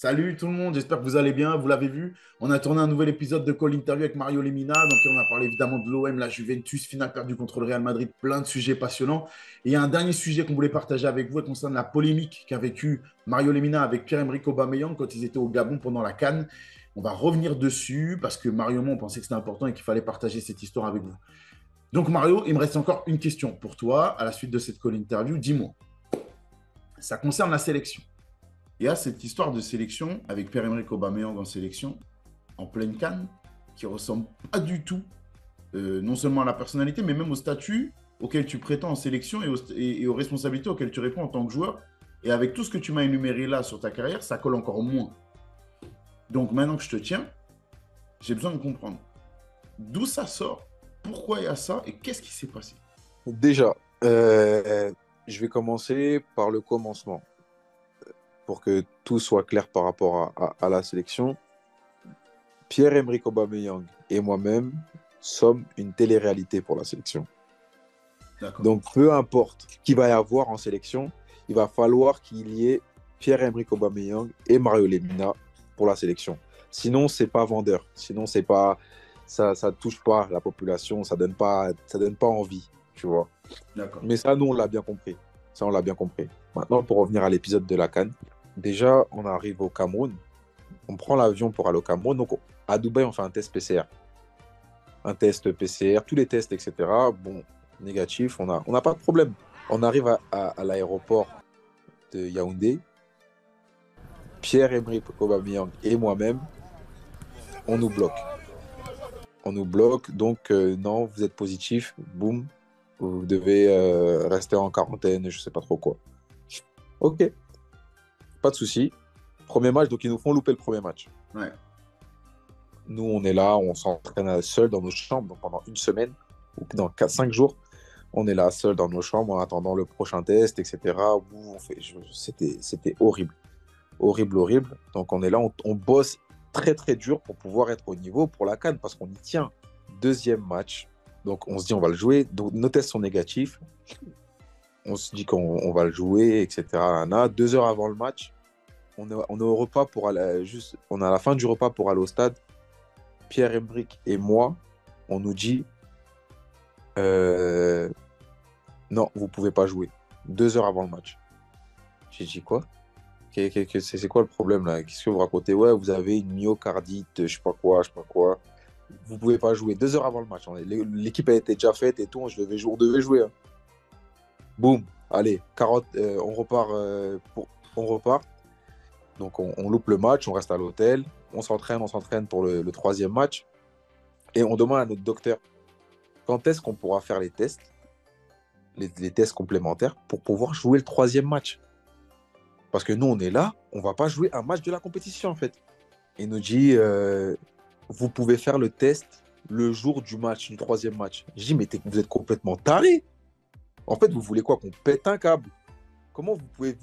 Salut tout le monde, j'espère que vous allez bien. Vous l'avez vu, on a tourné un nouvel épisode de Call Interview avec Mario Lemina. Donc, on a parlé évidemment de l'OM, la Juventus, finale perdue contre le Real Madrid, plein de sujets passionnants. Et il y a un dernier sujet qu'on voulait partager avec vous, et concerne la polémique qu'a vécu Mario Lemina avec Pierre-Emerick Aubameyang quand ils étaient au Gabon pendant la CAN. On va revenir dessus parce que Mario et moi, on pensait que c'était important et qu'il fallait partager cette histoire avec vous. Donc, Mario, il me reste encore une question pour toi à la suite de cette Call Interview. Dis-moi, ça concerne la sélection. Il y a cette histoire de sélection avec Pierre-Emerick Aubameyang en sélection, en pleine canne, qui ressemble pas du tout, non seulement à la personnalité, mais même au statut auquel tu prétends en sélection et aux responsabilités auxquelles tu réponds en tant que joueur. Et avec tout ce que tu m'as énuméré là sur ta carrière, ça colle encore moins. Donc maintenant que je te tiens, j'ai besoin de comprendre d'où ça sort, pourquoi il y a ça et qu'est-ce qui s'est passé. Déjà, je vais commencer par le commencement pour que tout soit clair par rapport à la sélection. Pierre-Emerick Aubameyang et moi-même sommes une télé-réalité pour la sélection. D'accord. Donc, peu importe qui va y avoir en sélection, il va falloir qu'il y ait Pierre-Emerick Aubameyang et Mario Lemina pour la sélection. Sinon, c'est pas vendeur. Sinon, c'est pas, ça touche pas la population, ça donne pas envie, tu vois. D'accord. Mais ça, nous, on l'a bien compris. Ça, on l'a bien compris. Maintenant, pour revenir à l'épisode de la CAN, déjà, on arrive au Cameroun. On prend l'avion pour aller au Cameroun. Donc, à Dubaï, on fait un test PCR. Un test PCR, tous les tests, etc. Bon, négatif, on n'a pas de problème. On arrive à l'aéroport de Yaoundé. Pierre-Emerick Aubameyang et moi-même, on nous bloque. On nous bloque, donc non, vous êtes positif, boum, vous devez rester en quarantaine, je sais pas trop quoi. Ok, pas de souci. Premier match, donc ils nous font louper le premier match. Ouais. Nous, on est là, on s'entraîne seul dans nos chambres, donc pendant une semaine, ou dans 5 jours, on est là seul dans nos chambres en attendant le prochain test, etc. C'était horrible. Horrible, horrible. Donc on est là, on bosse très très dur pour pouvoir être au niveau pour la CAN parce qu'on y tient. Deuxième match, donc on se dit on va le jouer. Donc nos tests sont négatifs. On se dit qu'on va le jouer, etc. 2 heures avant le match, on est au repas pour aller on est à la fin du repas pour aller au stade. Pierre-Emerick et moi, on nous dit non, vous pouvez pas jouer. 2 heures avant le match. J'ai dit quoi? C'est quoi le problème là? Qu'est-ce que vous racontez? Ouais, vous avez une myocardite, je sais pas quoi, je sais pas quoi. Vous pouvez pas jouer 2 heures avant le match. L'équipe a été déjà faite et tout, on devait jouer, hein. Boum, allez, 40, on repart. Donc on loupe le match, on reste à l'hôtel, on s'entraîne pour le troisième match. Et on demande à notre docteur quand est-ce qu'on pourra faire les tests, les tests complémentaires pour pouvoir jouer le troisième match. Parce que nous, on est là, on ne va pas jouer un match de la compétition, en fait. Il nous dit, vous pouvez faire le test le jour du match, du troisième match. Je dis, mais vous êtes complètement tarés. En fait, vous voulez quoi? Qu'on pète un câble? Comment vous pouvez,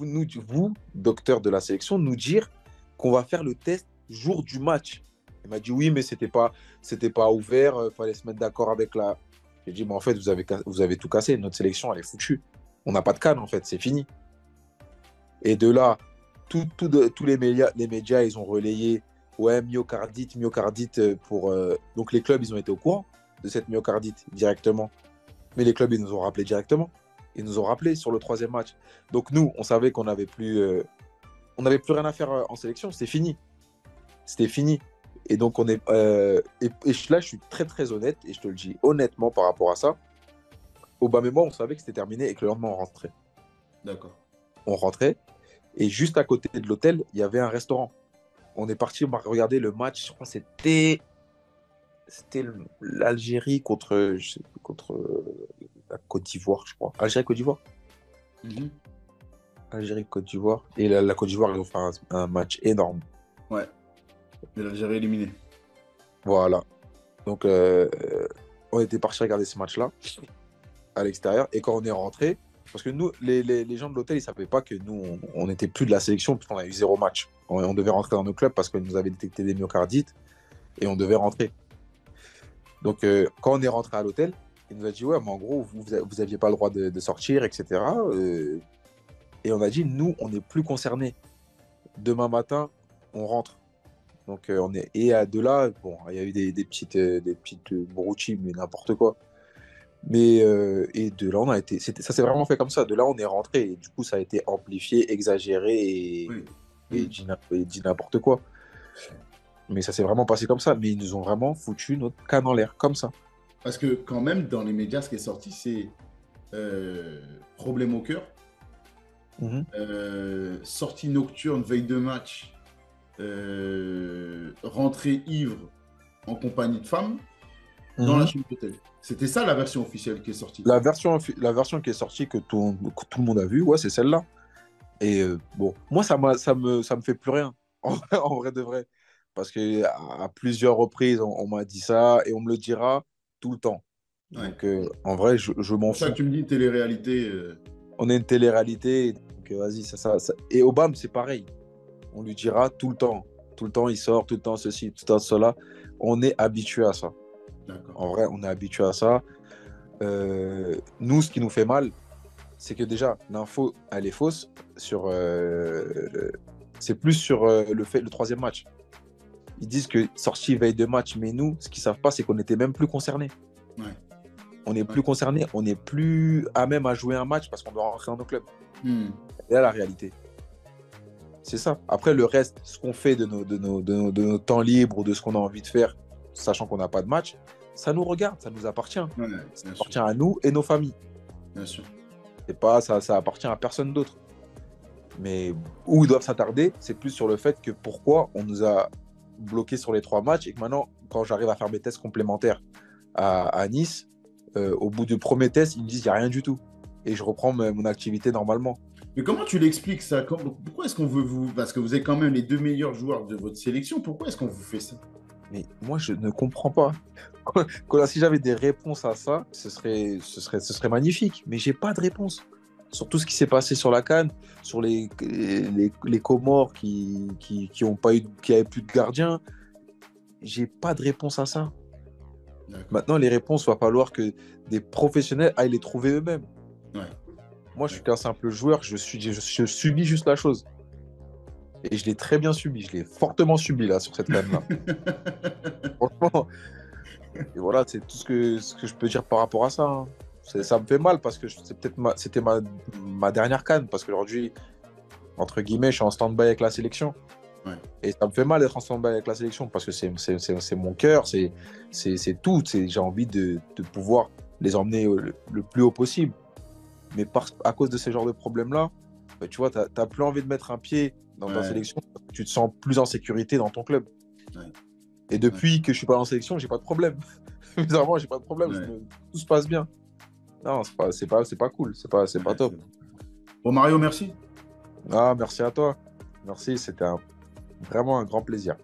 vous, docteur de la sélection, nous dire qu'on va faire le test jour du match? Il m'a dit, oui, mais c'était pas ouvert, il fallait se mettre d'accord avec la... J'ai dit, mais en fait, vous avez tout cassé. Notre sélection, elle est foutue. On n'a pas de canne, en fait, c'est fini. Et de là, tous les médias, ils ont relayé ouais, myocardite pour. Donc les clubs, ils ont été au courant de cette myocardite directement. Mais les clubs, ils nous ont rappelé directement. Ils nous ont rappelé sur le troisième match. Donc nous, on savait qu'on n'avait plus rien à faire en sélection. C'était fini. C'était fini. Et donc on est. Là, je suis très très honnête et je te le dis honnêtement par rapport à ça. Aubameyang et moi, on savait que c'était terminé et que le lendemain, on rentrait. D'accord. On rentrait. Et juste à côté de l'hôtel, il y avait un restaurant. On est parti regarder le match. Je crois que c'était l'Algérie contre la Côte d'Ivoire, je crois. Algérie-Côte d'Ivoire. Mhm. Algérie-Côte d'Ivoire. Et la Côte d'Ivoire, ils ont fait un match énorme. Ouais. Mais l'Algérie éliminée. Voilà. Donc, on était parti regarder ce match-là à l'extérieur. Et quand on est rentré, parce que nous, les gens de l'hôtel, ils ne savaient pas que nous, on n'était plus de la sélection, puisqu'on a eu 0 match. On devait rentrer dans nos clubs parce qu'ils nous avaient détecté des myocardites et on devait rentrer. Donc, quand on est rentré à l'hôtel, il nous a dit, ouais, mais en gros, vous n'aviez pas le droit de sortir, etc. Et on a dit, nous, on n'est plus concernés. Demain matin, on rentre. Donc, et de là, bon, il y a eu des petites broutilles, mais n'importe quoi. Et de là, ça s'est vraiment fait comme ça. De là, on est rentré. Et du coup, ça a été amplifié, exagéré Oui. et Hmm. dit n'importe quoi. Mais ça s'est vraiment passé comme ça. Mais ils nous ont vraiment foutu notre canne en l'air, comme ça. Parce que quand même, dans les médias, ce qui est sorti, c'est problème au cœur, Mhm. sortie nocturne, veille de match, rentrée ivre en compagnie de femmes dans la Mhm. chambre d'hôtel. C'était ça la version officielle qui est sortie. La version qui est sortie que tout le monde a vue, ouais, c'est celle-là. Et bon, moi, ça me fait plus rien, en vrai de vrai. Parce qu'à plusieurs reprises, on m'a dit ça et on me le dira tout le temps. Ouais. Donc, en vrai, je C'est m'en pour ça que fous. tu me dis télé-réalité. On est une télé-réalité, donc vas-y, Et Obama, c'est pareil. On lui dira tout le temps. Tout le temps, il sort, tout le temps ceci, tout le temps cela. On est habitué à ça. D'accord. En vrai, on est habitué à ça. Nous, ce qui nous fait mal, c'est que déjà, l'info, elle est fausse. C'est plus sur le troisième match. Ils disent que sortie veille de match, mais nous, ce qu'ils savent pas, c'est qu'on n'était même plus concernés. Ouais. On n'est Ouais. plus concernés, on n'est plus à même à jouer un match parce qu'on doit rentrer dans nos clubs. Hmm. Et là, la réalité. C'est ça. Après, le reste, ce qu'on fait de nos temps libres ou de ce qu'on a envie de faire, sachant qu'on n'a pas de match, ça nous regarde, ça nous appartient. Ouais, Ça bien sûr. appartient à nous et nos familles. Bien sûr. C'est pas, ça appartient à personne d'autre. Mais où ils doivent s'attarder, c'est plus sur le fait que pourquoi on nous a bloqués sur les 3 matchs et que maintenant, quand j'arrive à faire mes tests complémentaires à Nice, au bout du premier test, ils me disent qu'il n'y a rien du tout. Et je reprends mon activité normalement. Mais comment tu l'expliques ça? Pourquoi est-ce qu'on veut vous... Parce que vous êtes quand même les deux meilleurs joueurs de votre sélection. Pourquoi est-ce qu'on vous fait ça? Mais moi, je ne comprends pas. Si j'avais des réponses à ça, ce serait magnifique. Mais j'ai pas de réponse. Sur tout ce qui s'est passé sur la CAN, sur les Comores qui ont pas eu, qui avaient plus de gardien, j'ai pas de réponse à ça. D'accord. Maintenant, les réponses, il va falloir que des professionnels aillent les trouver eux-mêmes. Ouais. Moi, je suis D'accord. qu'un simple joueur, je subis juste la chose. Et je l'ai très bien subi, je l'ai fortement subi là sur cette CAN-là. Franchement, et voilà, c'est tout ce que je peux dire par rapport à ça, hein. Ça me fait mal parce que c'était ma dernière CAN, parce qu'aujourd'hui, entre guillemets, je suis en stand-by avec la sélection. Ouais. Et ça me fait mal d'être en stand-by avec la sélection parce que c'est mon cœur, c'est tout. J'ai envie de pouvoir les emmener le plus haut possible. Mais à cause de ces genres de problèmes-là, bah, tu vois, tu n'as plus envie de mettre un pied dans ta Ouais. sélection, parce que tu te sens plus en sécurité dans ton club. Ouais. Et depuis que je ne suis pas en sélection, j'ai pas de problème. Bizarrement, j'ai pas de problème. Ouais. Tout se passe bien. Non, c'est pas cool. C'est pas Ouais. top. Bon, Mario, merci. Ah, merci à toi. Merci, c'était vraiment un grand plaisir.